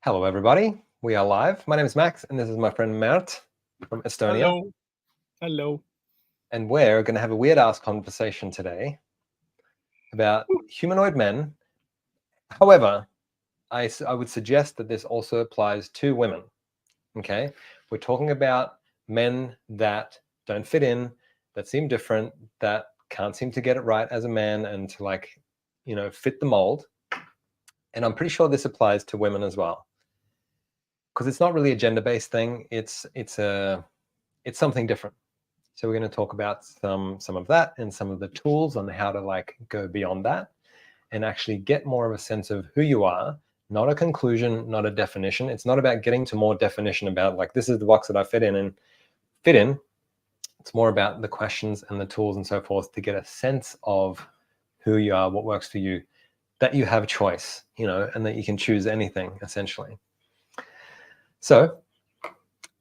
Hello, everybody. We are live. My name is Max, and this is my friend Mert from Estonia. Hello. Hello. And we're going to have a weird-ass conversation today about humanoid men. However, I would suggest that this also applies to women. Okay? We're talking about men that don't fit in, that seem different, that can't seem to get it right as a man and to fit the mold. And I'm pretty sure this applies to women as well. Because it's not really a gender-based thing. It's something different. So we're going to talk about some of that and some of the tools on how to go beyond that and actually get more of a sense of who you are, not a conclusion, not a definition. It's not about getting to more definition about this is the box that I fit in. It's more about the questions and the tools and so forth to get a sense of who you are, what works for you, that you have choice, and that you can choose anything essentially. So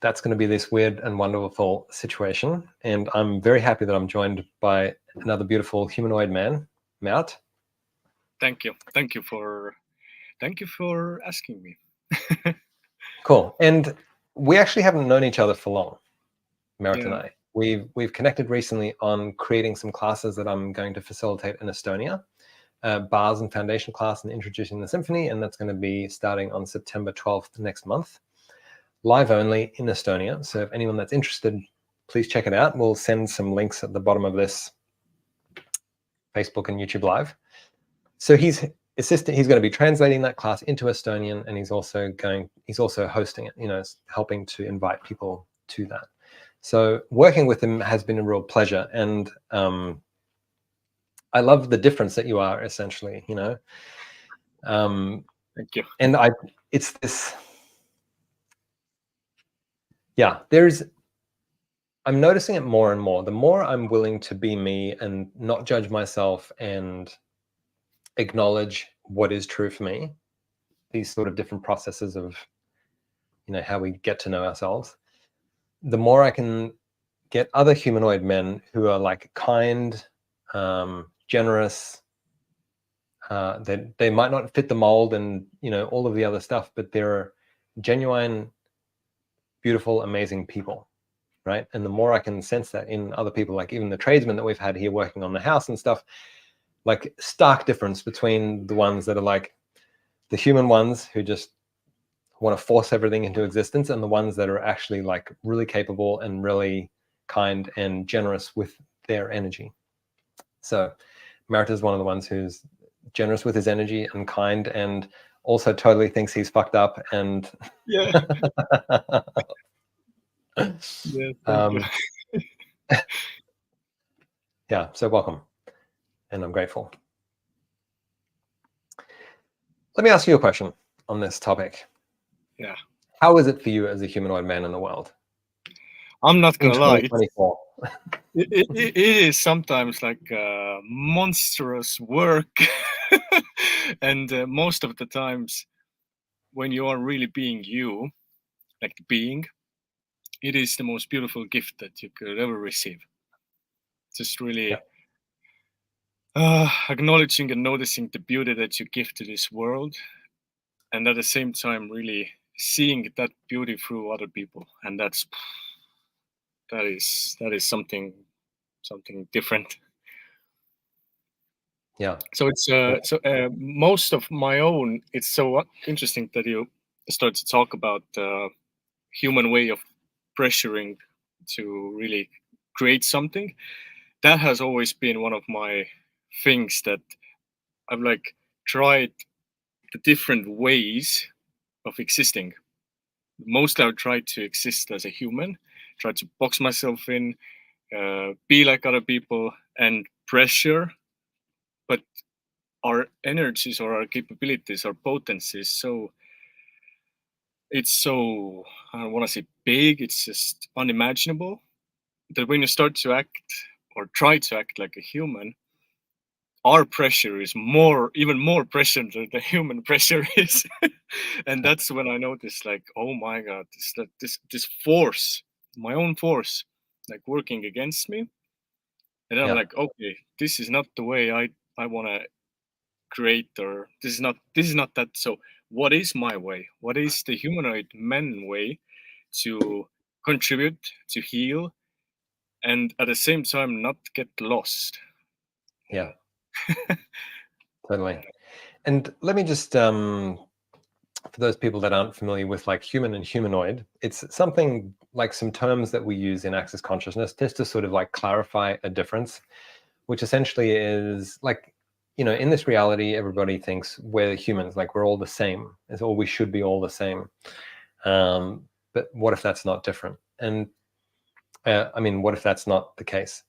that's going to be this weird and wonderful situation. And I'm very happy that I'm joined by another beautiful humanoid man, Mert. Thank you. Thank you for asking me. Cool. And we actually haven't known each other for long, Mert and Yeah. I. We've connected recently on creating some classes that I'm going to facilitate in Estonia, bars and foundation class and introducing the symphony. And that's going to be starting on September 12th next month. Live only in Estonia. So if anyone that's interested, please check it out. We'll send some links at the bottom of this Facebook and YouTube Live. So he's going to be translating that class into Estonian, and he's also hosting it, helping to invite people to that. So working with him has been a real pleasure. And I love the difference that you are essentially, Thank you. And it's this, yeah, I'm noticing it more and more. The more I'm willing to be me and not judge myself and acknowledge what is true for me, these sort of different processes of, how we get to know ourselves, the more I can get other humanoid men who are kind, generous, they might not fit the mold and, all of the other stuff, but they're genuine, beautiful, amazing people. Right. And the more I can sense that in other people, like even the tradesmen that we've had here working on the house and stuff, stark difference between the ones that are the human ones who just want to force everything into existence and the ones that are actually really capable and really kind and generous with their energy. So Merit is one of the ones who's generous with his energy and kind and also totally thinks he's fucked up and Yeah. Yeah. Thank you. Yeah, so welcome. And I'm grateful. Let me ask you a question on this topic. Yeah. How is it for you as a humanoid man in the world? I'm not gonna lie. 2024. It is sometimes monstrous work, and most of the times, when you are really being you, like the being, it is the most beautiful gift that you could ever receive. Just really acknowledging and noticing the beauty that you give to this world, and at the same time really seeing that beauty through other people, and that is something different. Yeah. So it's most of my own. It's so interesting that you start to talk about the human way of pressuring to really create something. That has always been one of my things that I've tried the different ways of existing. Mostly I've tried to exist as a human, try to box myself in, be like other people and pressure. But our energies or our capabilities, our potencies, so it's so, I don't want to say big, it's just unimaginable that when you start to act or try to act like a human, our pressure is even more pressure than the human pressure is. And that's when I noticed oh my god, this force, my own force, working against me. And I'm okay, this is not the way I want to create, or this is not that. So what is my way? What is the humanoid man way to contribute, to heal, and at the same time not get lost? Yeah, totally. And let me just, for those people that aren't familiar with like human and humanoid, it's something like some terms that we use in Access Consciousness just to sort of like clarify a difference, which essentially is like, you know, in this reality, everybody thinks we're humans, like we're all the same, or we should be all the same. But what if that's not different? And I mean, what if that's not the case?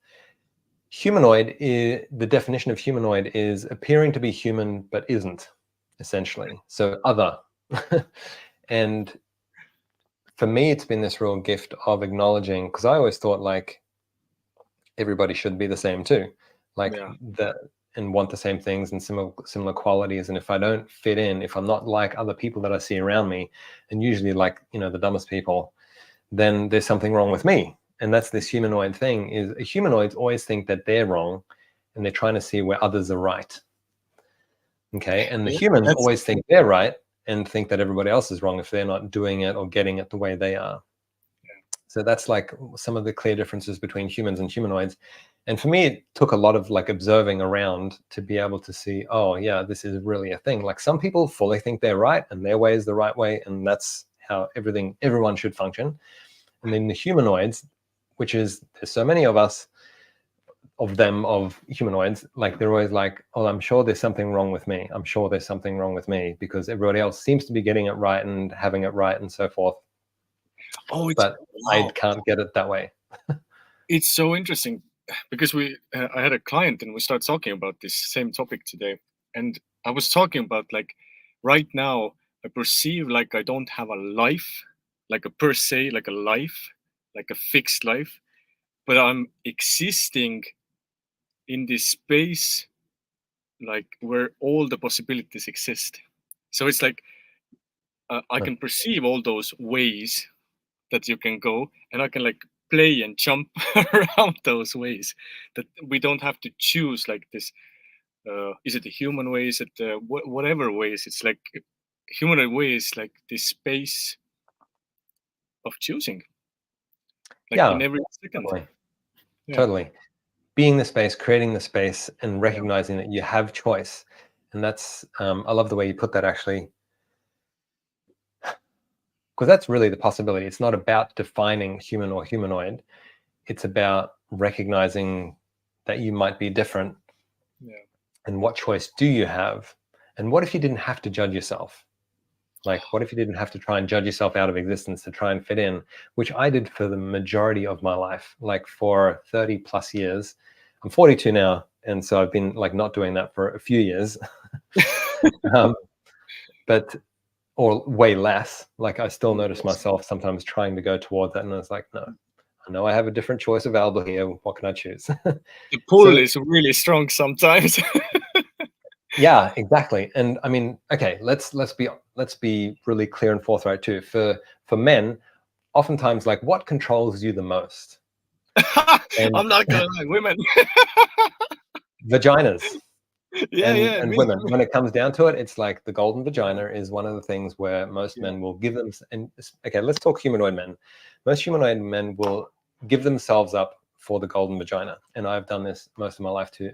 Humanoid, the definition of humanoid is appearing to be human but isn't, essentially. So other. And for me, it's been this real gift of acknowledging, because I always thought like everybody should be the same too, like Yeah. that, and want the same things and similar qualities. And if I don't fit in, if I'm not like other people that I see around me, and usually like, you know, the dumbest people, then there's something wrong with me. And that's this humanoid thing, is humanoids always think that they're wrong and they're trying to see where others are right. Okay. And the Yeah, humans that's always think they're right and think that everybody else is wrong if they're not doing it or getting it the way they are. So that's like some of the clear differences between humans and humanoids. And for me, it took a lot of like observing around to be able to see, oh yeah, this is really a thing. Like some people fully think they're right and their way is the right way, and that's how everyone should function. And then the humanoids, which is, there's so many of us, of humanoids, like they're always like, oh, I'm sure there's something wrong with me. I'm sure there's something wrong with me because everybody else seems to be getting it right and having it right and so forth. oh, it's But I wow. can't get it that way. It's so interesting because I had a client and we started talking about this same topic today, and I was talking about like right now I perceive like I don't have a life, like a per se, like a life, like a fixed life, but I'm existing in this space like where all the possibilities exist. So it's like I can perceive all those ways that you can go, and I can like play and jump around those ways, that we don't have to choose like this. Is it the human way? Is it whatever ways? It's like human way is like this space of choosing, like in Yeah, every second. totally. Yeah. Totally. Being the space, creating the space, and Yeah. recognizing that you have choice. And that's, I love the way you put that actually, because that's really the possibility. It's not about defining human or humanoid. It's about recognizing that you might be different, Yeah. and what choice do you have? And what if you didn't have to judge yourself? Like, what if you didn't have to try and judge yourself out of existence to try and fit in, which I did for the majority of my life, like for 30 plus years. I'm 42 now. And so I've been like not doing that for a few years, um, but, or way less. Like I still notice myself sometimes trying to go towards that. And I was like, no, I know I have a different choice available here. What can I choose? The pull So is really strong sometimes. yeah, exactly. And I mean, okay, let's be really clear and forthright too. For men, oftentimes like what controls you the most? And I'm not gonna lie, women. vaginas Yeah, yeah, and me. women, when it comes down to it, it's like the golden vagina is one of the things where most Yeah. men will give them, and okay, let's talk humanoid men. Most humanoid men will give themselves up for the golden vagina, and I've done this most of my life too,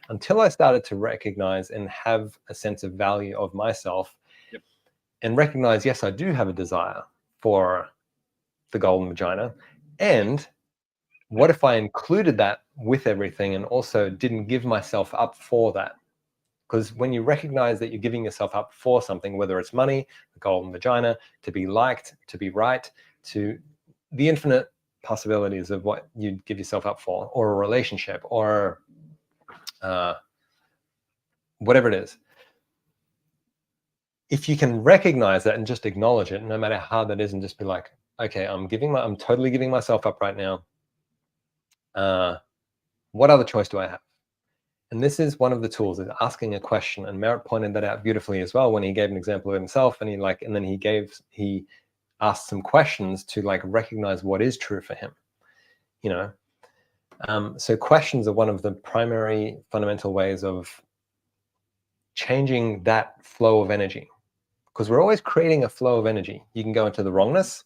until I started to recognize and have a sense of value of myself. Yep. And recognize, yes, I do have a desire for the golden vagina. And what if I included that with everything and also didn't give myself up for that? Because when you recognize that you're giving yourself up for something, whether it's money, the golden vagina, to be liked, to be right, to the infinite possibilities of what you'd give yourself up for, or a relationship, or whatever it is. If you can recognize that and just acknowledge it, no matter how hard that is, and just be like, okay, I'm totally giving myself up right now. What other choice do I have? And this is one of the tools, is asking a question. And Merritt pointed that out beautifully as well when he gave an example of himself, and then he asked some questions to like recognize what is true for him. You know, so questions are one of the primary fundamental ways of changing that flow of energy. because we're always creating a flow of energy. You can go into the wrongness,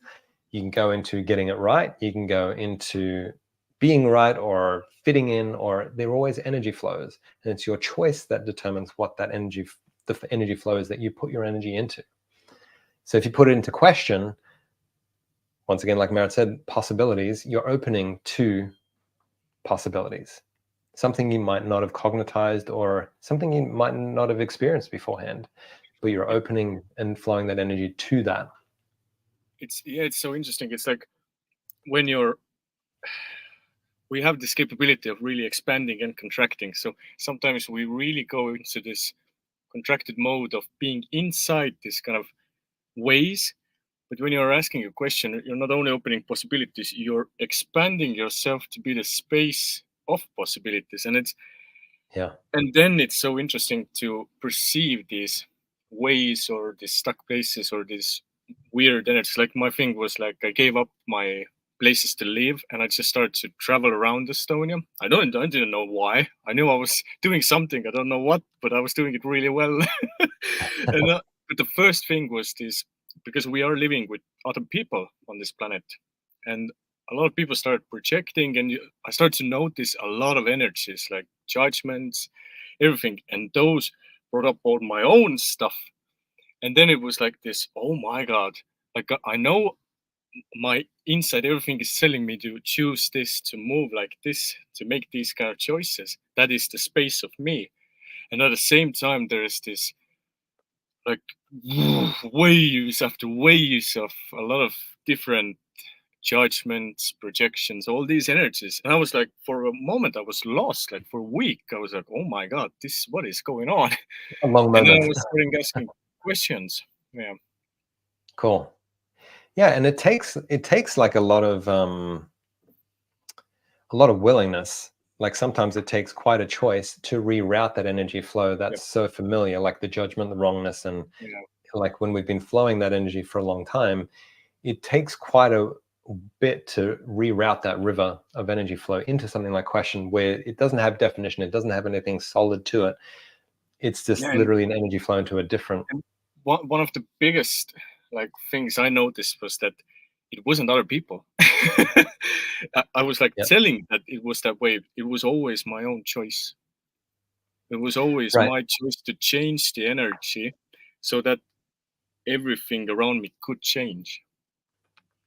you can go into getting it right, you can go into being right or fitting in, or they're always energy flows, and it's your choice that determines what that energy, the energy flow is that you put your energy into. So if you put it into question, once again, like Merritt said, possibilities, you're opening to possibilities, something you might not have cognitized or something you might not have experienced beforehand, but you're opening and flowing that energy to that. It's so interesting. It's like when we have this capability of really expanding and contracting. So sometimes we really go into this contracted mode of being inside this kind of ways. But when you're asking a question, you're not only opening possibilities, you're expanding yourself to be the space of possibilities. And then it's so interesting to perceive these ways or these stuck places or these weird energies. Like my thing was like I gave up my places to live and I just started to travel around Estonia. I didn't know why. I knew I was doing something. I don't know what, but I was doing it really well. But the first thing was this, because we are living with other people on this planet, and a lot of people start projecting, and I start to notice a lot of energies like judgments, everything, and those brought up all my own stuff. And then it was like this, oh my god, like I know my inside everything is telling me to choose this, to move like this, to make these kind of choices. That is the space of me. And at the same time there is this like waves after waves of a lot of different judgments, projections, all these energies. And I was like, for a moment I was lost. Like for a week I was like, oh my god, this, what is going on? Long And then I moments. was starting asking questions. Yeah. Cool. Yeah, and it takes like a lot of willingness. Like sometimes it takes quite a choice to reroute that energy flow that's so familiar, like the judgment, the wrongness, and like when we've been flowing that energy for a long time, it takes quite a bit to reroute that river of energy flow into something like question, where it doesn't have definition, it doesn't have anything solid to it. It's just literally an energy flow into a different. And one of the biggest like things I noticed was that it wasn't other people. I was like telling that it was that way. It was always my own choice. It was always Right. my choice to change the energy so that everything around me could change.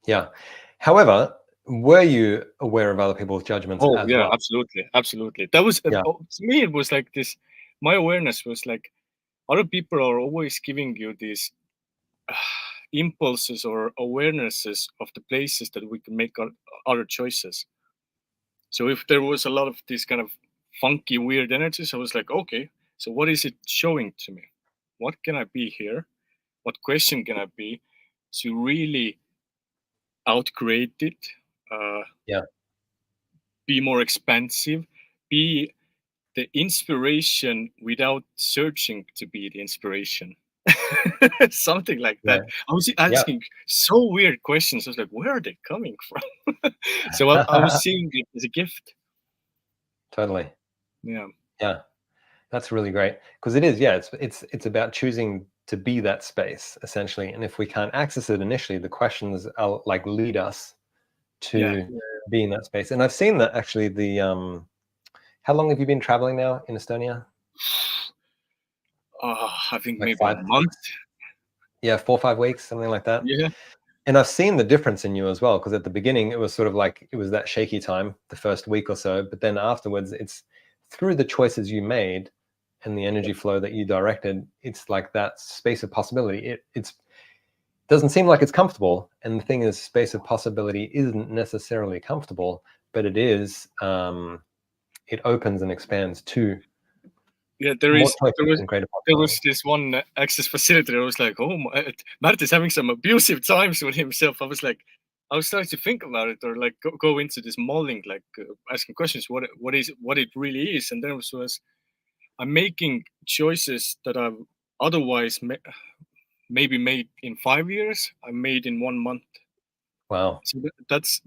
Yeah. However, were you aware of other people's judgments Oh as yeah, well? absolutely. That was Yeah. to me. It was like this. My awareness was like other people are always giving you these impulses or awarenesses of the places that we can make other choices. So if there was a lot of these kind of funky, weird energies, I was like, okay, so what is it showing to me? What can I be here? What question can I be to really outcreate it? Yeah. Be more expansive, be the inspiration without searching to be the inspiration. Something like that. I was asking so weird questions. I was like, where are they coming from? So I was seeing it as a gift. Totally. Yeah. Yeah. That's really great, because it is, it's about choosing to be that space essentially. And if we can't access it initially, the questions are like lead us to be in that space. And I've seen that actually. How long have you been traveling now in Estonia? I think Like maybe a 5 month. weeks? Yeah, 4 or 5 weeks, something like that. Yeah. And I've seen the difference in you as well, because at the beginning it was sort of like it was that shaky time, the first week or so, but then afterwards it's through the choices you made and the energy flow that you directed, it's like that space of possibility. It's doesn't seem like it's comfortable, and the thing is, space of possibility isn't necessarily comfortable, but it is. It opens and expands to Yeah, more choices and greater there was possibilities. this one access facility. I was like, oh, Mart is having some abusive times with himself. I was like, I was starting to think about it, or like go into this mulling, like asking questions, what it really is, and then it was I'm making choices that I've otherwise maybe made in 5 years. I made in 1 month. Wow. So that's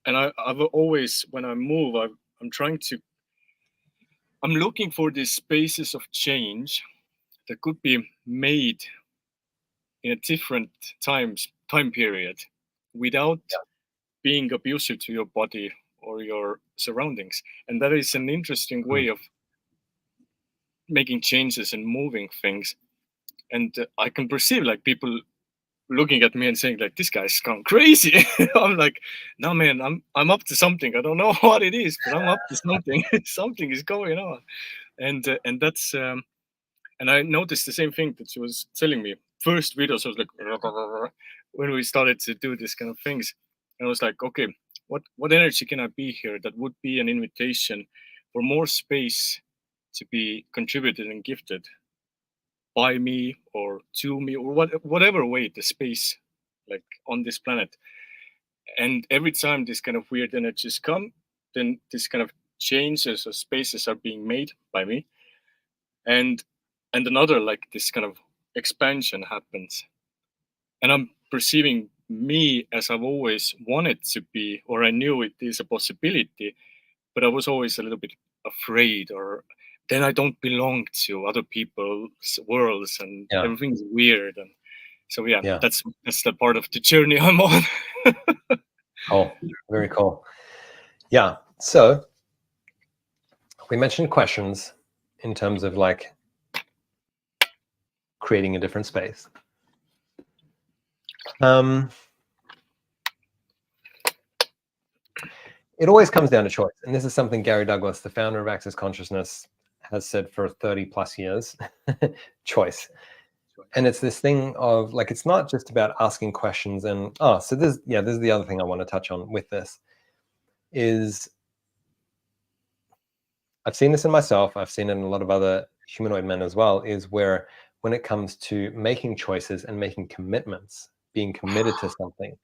and I've always when I move, I'm trying to I'm looking for these spaces of change that could be made in a different time period without being abusive to your body or your surroundings. And that is an interesting way of making changes and moving things. And I can perceive like people looking at me and saying like, this guy's gone crazy. I'm like, no man, I'm up to something. I don't know what it is, but I'm up to something. Something is going on. And that's and I noticed the same thing that she was telling me. First videos I was like when we started to do this kind of things, and I was like, okay, what energy can I be here that would be an invitation for more space to be contributed and gifted by me or to me or whatever way the space like on this planet. And every time this kind of weird energies come, then this kind of changes or spaces are being made by me, and another like this kind of expansion happens, and I'm perceiving me as I've always wanted to be, or I knew it is a possibility, but I was always a little bit afraid, or then I don't belong to other people's worlds and everything's weird. And so yeah, that's the part of the journey I'm on. Oh, very cool. Yeah. So we mentioned questions in terms of like creating a different space. It always comes down to choice. And this is something Gary Douglas, the founder of Access Consciousness, has said for 30 plus years. Choice. And it's this thing of like, it's not just about asking questions and, so this is the other thing I want to touch on with this is I've seen this in myself. I've seen it in a lot of other humanoid men as well, is where when it comes to making choices and making commitments, being committed to something,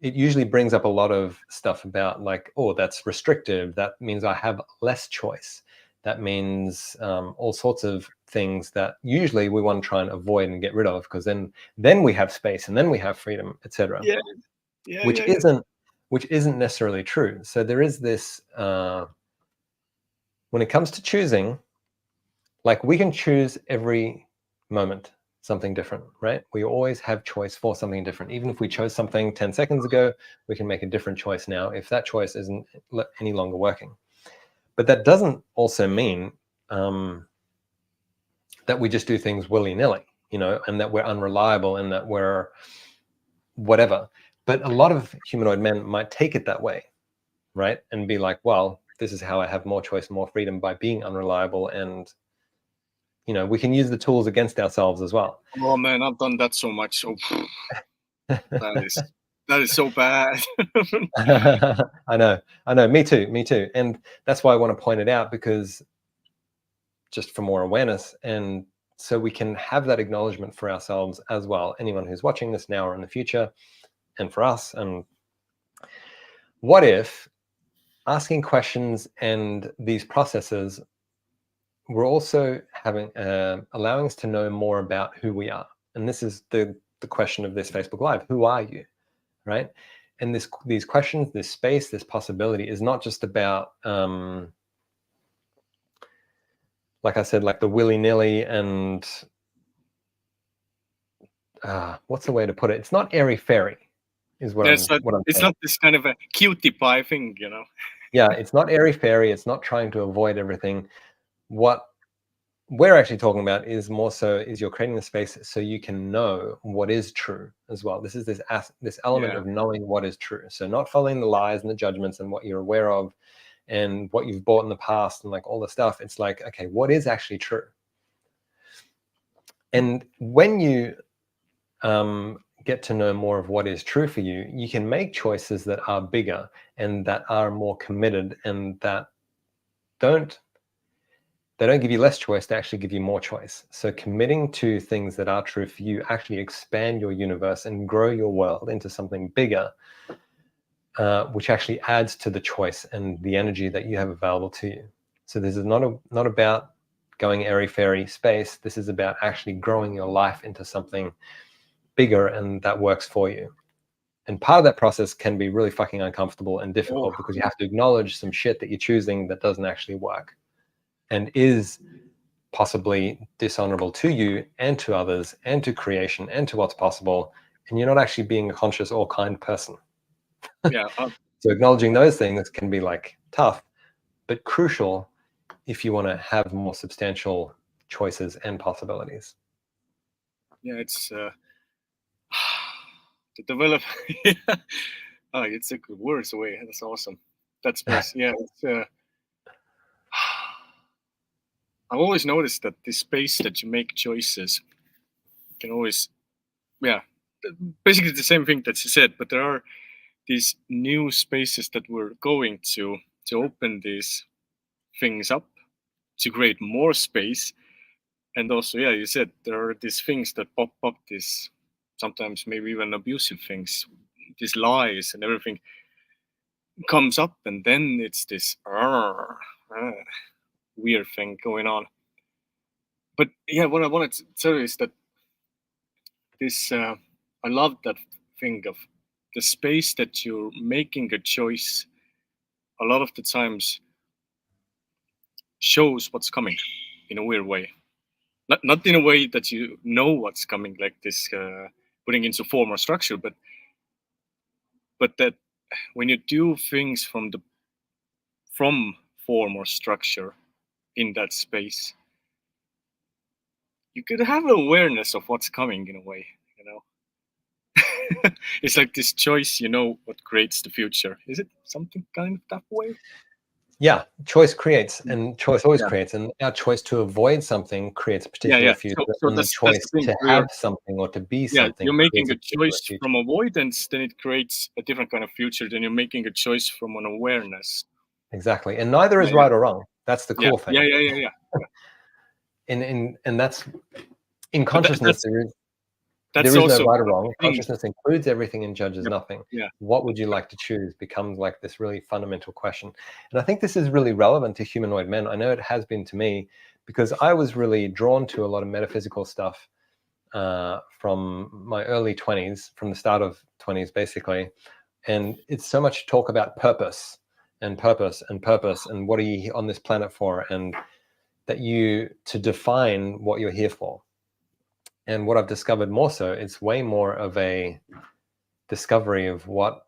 it usually brings up a lot of stuff about like, oh, that's restrictive. That means I have less choice. That means all sorts of things that usually we want to try and avoid and get rid of, because then we have space and then we have freedom, etc. Which isn't necessarily true. So there is this when it comes to choosing, like we can choose every moment something different, right? We always have choice for something different. Even if we chose something 10 seconds ago, we can make a different choice now if that choice isn't any longer working. But that doesn't also mean that we just do things willy-nilly, and that we're unreliable and that we're whatever. But a lot of humanoid men might take it that way, right? And be like, well, this is how I have more choice, more freedom by being unreliable. And we can use the tools against ourselves as well. Oh man, I've done that so much. So that is so bad. I know. Me too. And that's why I want to point it out, because just for more awareness, and so we can have that acknowledgement for ourselves as well. Anyone who's watching this now or in the future, and for us. And what if asking questions and these processes we're also having allowing us to know more about who we are? And this is the question of this Facebook Live. Who are you, right? And these questions, this space, this possibility is not just about like I said, like the willy-nilly and what's the way to put it? It's not airy-fairy is what I'm saying. It's not this kind of a cutie pie thing, Yeah, it's not airy-fairy. It's not trying to avoid everything. What we're actually talking about is more so is you're creating the space so you can know what is true as well. This is this element of knowing what is true. So not following the lies and the judgments and what you're aware of and what you've bought in the past and like all the stuff. It's like, okay, what is actually true? And when you get to know more of what is true for you, you can make choices that are bigger and that are more committed and that they don't give you less choice, they actually give you more choice. So committing to things that are true for you actually expand your universe and grow your world into something bigger, which actually adds to the choice and the energy that you have available to you. So this is not about going airy-fairy space. This is about actually growing your life into something bigger and that works for you. And part of that process can be really fucking uncomfortable and difficult because you have to acknowledge some shit that you're choosing that doesn't actually work and is possibly dishonorable to you and to others and to creation and to what's possible, and you're not actually being a conscious or kind person. Yeah. So acknowledging those things can be like tough, but crucial if you want to have more substantial choices and possibilities. Yeah, it's to develop. Oh, it's a good words away. That's awesome. That's yeah. It's I've always noticed that the space that you make choices can always, yeah, basically the same thing that you said. But there are these new spaces that we're going to open these things up to create more space. And also, yeah, you said there are these things that pop up, these sometimes maybe even abusive things, these lies and everything comes up, and then it's this weird thing going on. But yeah, what I wanted to tell you is that this I love that thing of the space that you're making a choice. A lot of the times shows what's coming in a weird way. Not in a way that you know what's coming, like this putting into form or structure, but that when you do things from form or structure in that space, you could have awareness of what's coming in a way, you know. It's like this choice, you know, what creates the future. Is it something kind of that way? Yeah, choice creates, and choice always Yeah. creates, and our choice to avoid something creates a Yeah, particular yeah. future, So and the that's choice the thing. to have something or to be Yeah, something you're creates making a a particular choice future. from avoidance, then it creates a different kind of future. Then you're making a choice from an awareness. Exactly, and neither Yeah, is yeah, right or wrong. That's the yeah, cool thing. yeah, yeah, yeah, yeah. And that's in But consciousness. There that's is no also right or one of wrong. the things. Consciousness includes everything and judges Yep. nothing. Yeah. What would you like to choose becomes like this really fundamental question. And I think this is really relevant to Humanoid Men. I know it has been to me, because I was really drawn to a lot of metaphysical stuff from my early 20s, from the start of 20s, basically. And it's so much talk about purpose and purpose and purpose and what are you on this planet for, and that you to define what you're here for. And what I've discovered more so, it's way more of a discovery of what,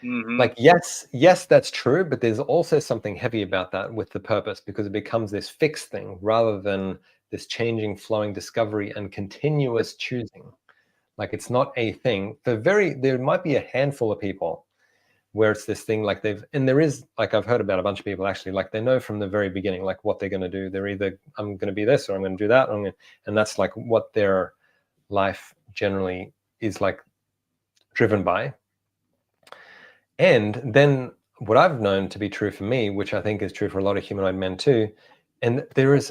like, yes, that's true, but there's also something heavy about that with the purpose, because it becomes this fixed thing rather than this changing, flowing discovery and continuous choosing. Like, it's not a thing. There might be a handful of people where it's this thing, like and there is, like, I've heard about a bunch of people actually, like, they know from the very beginning, like, what they're going to do. They're either, I'm going to be this or I'm going to do that. And that's like what their life generally is like driven by. And then what I've known to be true for me, which I think is true for a lot of humanoid men too, and there is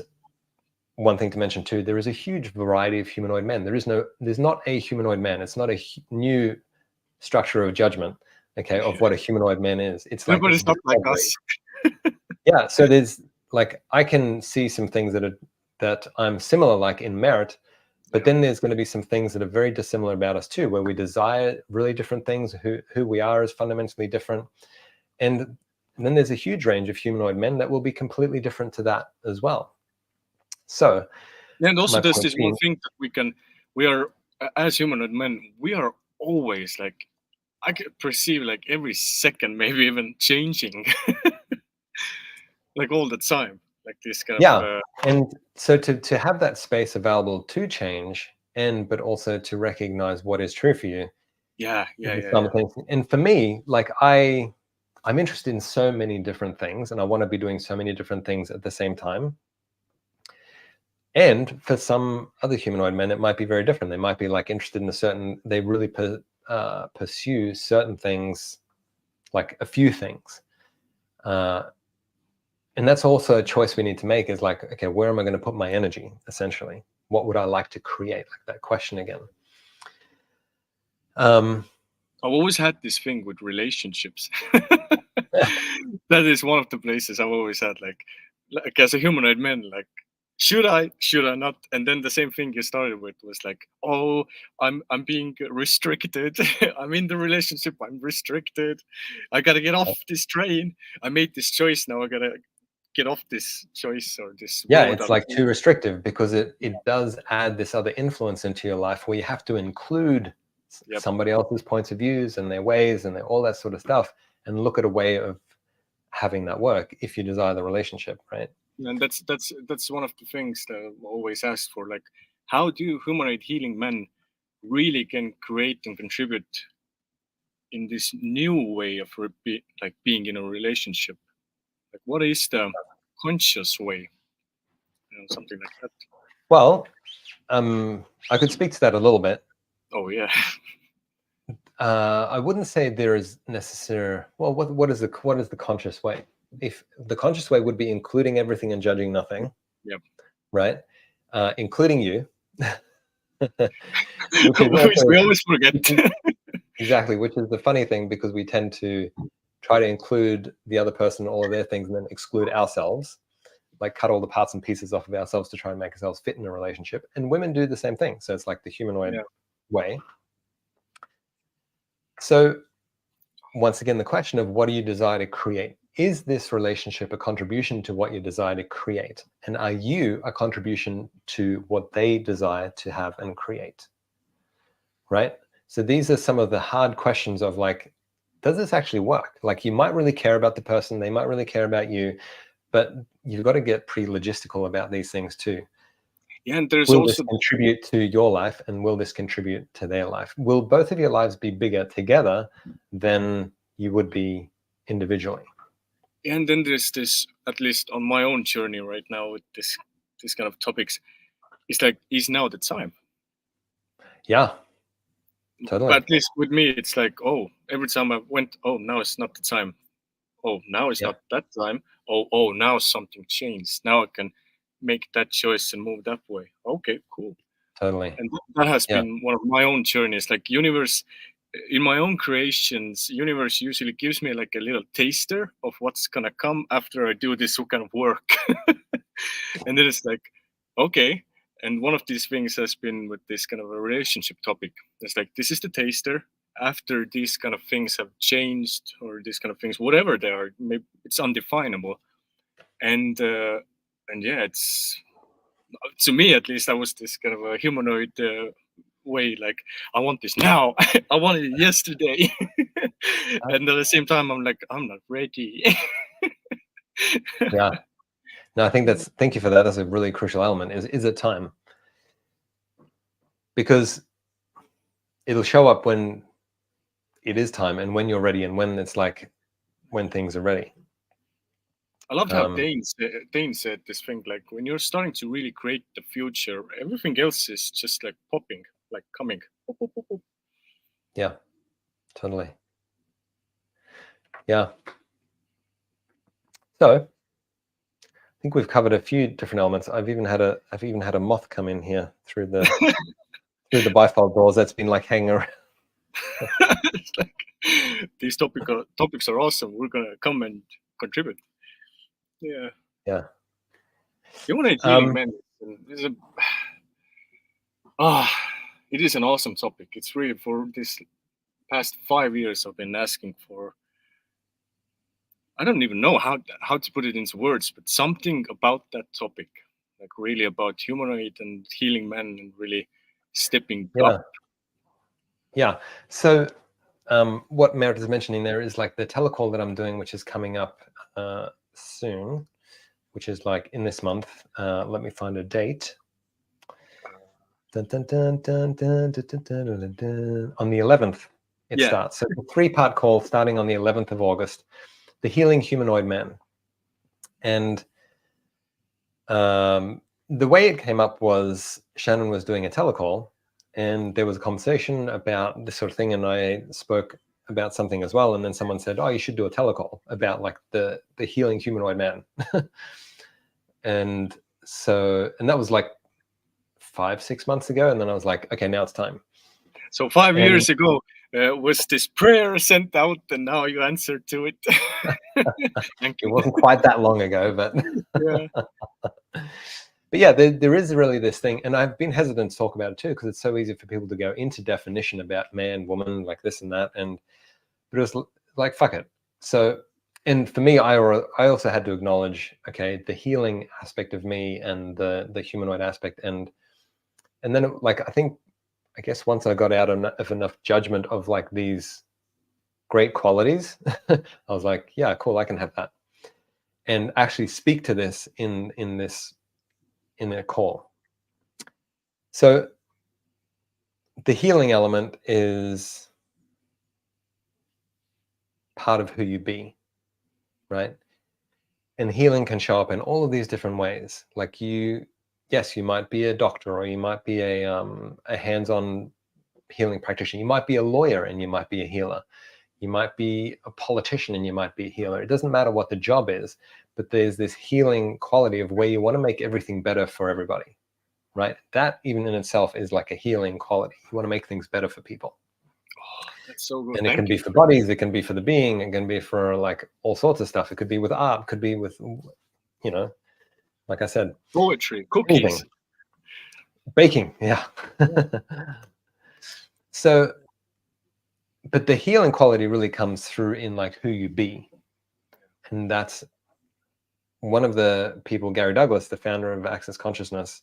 one thing to mention too, there is a huge variety of humanoid men. There's not a humanoid man. It's not a new structure of judgment, okay, of what a humanoid man is. It's like Everybody's not like discovery. us. Yeah, so there's, like, I can see some things that I'm similar, like in merit, but then there's going to be some things that are very dissimilar about us too, where we desire really different things. Who we are is fundamentally different. And then there's a huge range of humanoid men that will be completely different to that as well. So, And also my there's point this one being, thing that we are, as humanoid men, we are always like, I could perceive like every second, maybe even changing, like all the time, like this kind yeah. of. And so to have that space available to change, but also to recognize what is true for you, Yeah. and for me, like, I'm interested in so many different things, and I want to be doing so many different things at the same time. And for some other humanoid men, it might be very different. They might be like interested in they really pursue certain things, like a few things. And that's also a choice we need to make, is like, okay, where am I going to put my energy, essentially? What would I like to create? Like that question again. I've always had this thing with relationships. That is one of the places I've always had, like as a humanoid man, like should I not? And then the same thing you started with was like, oh, I'm being restricted. I'm in the relationship, I'm restricted. I gotta get off this train. I made this choice now. I gotta get off this choice or this. Yeah, road it's of- like too restrictive, because it does add this other influence into your life where you have to include Yep. somebody else's points of views and their ways and all that sort of stuff, and look at a way of having that work if you desire the relationship, right? And that's one of the things that I've always asked for. Like, how do humanoid healing men really can create and contribute in this new way of like being in a relationship? Like, what is the conscious way? Something like that. Well, I could speak to that a little bit. Oh yeah. I wouldn't say there is necessary. Well, what is the conscious way? If the conscious way would be including everything and judging nothing. Yep. Right, including you. We always forget. Exactly, which is the funny thing, because we tend to try to include the other person in all of their things and then exclude ourselves, like cut all the parts and pieces off of ourselves to try and make ourselves fit in a relationship. And women do the same thing. So it's like the humanoid way. So once again, the question of what do you desire to create? Is this relationship a contribution to what you desire to create? And are you a contribution to what they desire to have and create? Right? So these are some of the hard questions of like, does this actually work? Like, you might really care about the person, they might really care about you, but you've got to get pretty logistical about these things too. Yeah, and there's will also this contribute to your life, and will this contribute to their life? Will both of your lives be bigger together than you would be individually? and then there's this, at least on my own journey right now with this kind of topics, it's like, is now the time? Yeah, totally. But at least with me, it's like, oh, every time I went, oh, now it's not the time. Oh, now it's not that time. Oh, now something changed. Now I can make that choice and move that way. Okay, cool. Totally. And that has been one of my own journeys. Like, universe, in my own creations, universe usually gives me like a little taster of what's gonna come after I do this kind of work. And then it's like, okay. And one of these things has been with this kind of a relationship topic. It's like, this is the taster. After these kind of things have changed, or these kind of things, whatever they are, maybe it's undefinable. And yeah, it's, to me at least, I was this kind of a humanoid way. Like, I want this now. I wanted it yesterday. And at the same time, I'm like, I'm not ready. Yeah. No, I think thank you for that. That's a really crucial element. Is it time? Because it'll show up when it is time, and when you're ready, and when it's like, when things are ready. I loved how Dane said this thing, like, when you're starting to really create the future, everything else is just like popping, like coming. Pop, pop, pop, pop. Yeah, totally. Yeah. So I think we've covered a few different elements. I've even had a moth come in here through the through the bifold doors. That's been like hanging around. It's like, these topics are awesome. We're gonna come and contribute. Yeah. Yeah. Humanoid healing, man, is it is an awesome topic. It's really, for this past 5 years I've been asking for. I don't even know how to put it into words, but something about that topic, like really about humanoid and healing men, and really stepping up. Yeah. So what Merit is mentioning there is like the telecall that I'm doing, which is coming up soon, which is like in this month. Let me find a date. Dun, dun, dun, dun, dun, dun, dun, dun, dun, dun. On the 11th, it starts. So it's a 3-part call starting on the 11th of August, the Healing Humanoid Man. And the way it came up was Shannon was doing a telecall, and there was a conversation about this sort of thing, and I spoke about something as well, and then someone said, oh, you should do a telecall about like the Healing Humanoid Man. And that was like 5-6 months ago, and then I was like, okay, now it's time. So 5 years ago was this prayer sent out, and now you answered to it. It wasn't quite that long ago, but yeah. But yeah, there is really this thing, and I've been hesitant to talk about it too, because it's so easy for people to go into definition about man, woman, like this and that, but it was like, fuck it. So and for me, I also had to acknowledge, okay, the healing aspect of me and the humanoid aspect, and then like I guess once I got out of enough judgment of like these great qualities, I was like, yeah, cool, I can have that, and actually speak to this in a call. So the healing element is part of who you be, right? And healing can show up in all of these different ways. Like yes, you might be a doctor, or you might be a hands-on healing practitioner. You might be a lawyer and you might be a healer. You might be a politician and you might be a healer. It doesn't matter what the job is, but there's this healing quality of where you want to make everything better for everybody, right? That even in itself is like a healing quality. You want to make things better for people. Oh, that's so good. And it can be for bodies, it can be for the being, it can be for like all sorts of stuff. It could be with art, could be with, you know, like I said, poetry, cookies, anything. Baking, yeah. So, but the healing quality really comes through in like who you be. And that's one of the people, Gary Douglas, the founder of Access Consciousness.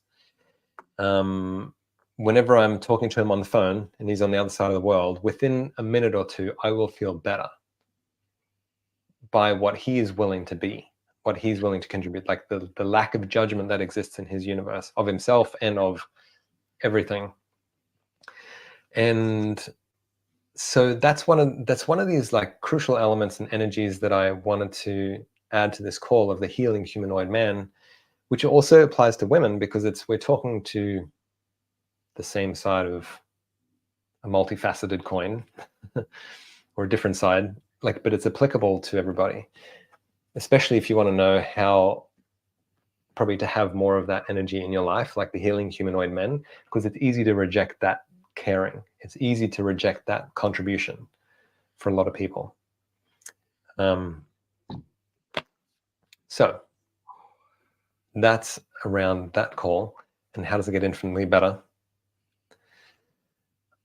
Whenever I'm talking to him on the phone and he's on the other side of the world, within a minute or two, I will feel better by what he is willing to be, what he's willing to contribute, like the lack of judgment that exists in his universe of himself and of everything. And so that's one of these like crucial elements and energies that I wanted to add to this call of the healing humanoid man, which also applies to women, because we're talking to the same side of a multifaceted coin or a different side, like, but it's applicable to everybody, especially if you want to know how probably to have more of that energy in your life, like the healing humanoid men, because it's easy to reject that caring. It's easy to reject that contribution for a lot of people. So that's around that call. And how does it get infinitely better?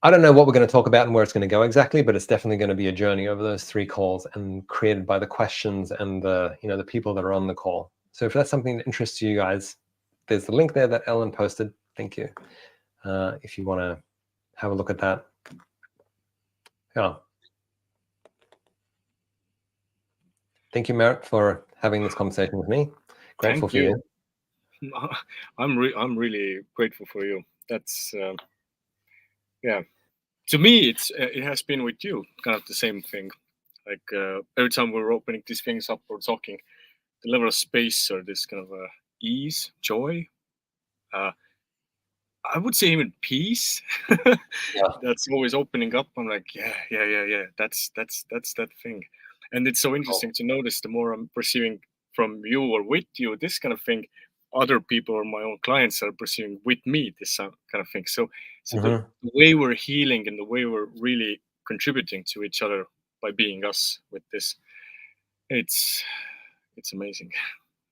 I don't know what we're going to talk about and where it's going to go exactly, but it's definitely going to be a journey over those 3 calls and created by the questions and the people that are on the call. So if that's something that interests you guys, there's the link there that Ellen posted. Thank you. If you want to have a look at that. Yeah. Thank you, Merritt, for having this conversation with me. Grateful for you. I'm really grateful for you. That's yeah. To me, it has been with you kind of the same thing. Like every time we're opening these things up or talking, the level of space or this kind of ease, joy. I would say even peace. That's always opening up. I'm like, yeah. That's that thing. And it's so interesting to notice the more I'm perceiving from you or with you, this kind of thing, other people or my own clients are perceiving with me this kind of thing. So the way we're healing and the way we're really contributing to each other by being us with this, it's amazing.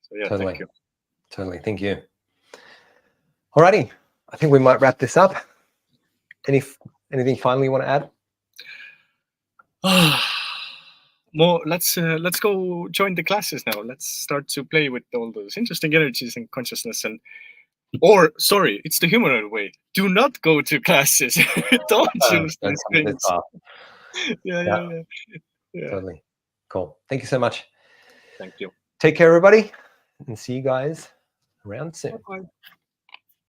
So yeah, totally. Thank you. Totally, thank you. Alrighty, I think we might wrap this up. Anything finally you want to add? More, let's go join the classes now. Let's start to play with all those interesting energies and consciousness sorry, it's the humanoid way. Do not go to classes. Don't choose these things. Yeah. Totally. Cool. Thank you so much. Thank you. Take care, everybody, and see you guys around soon. Bye-bye.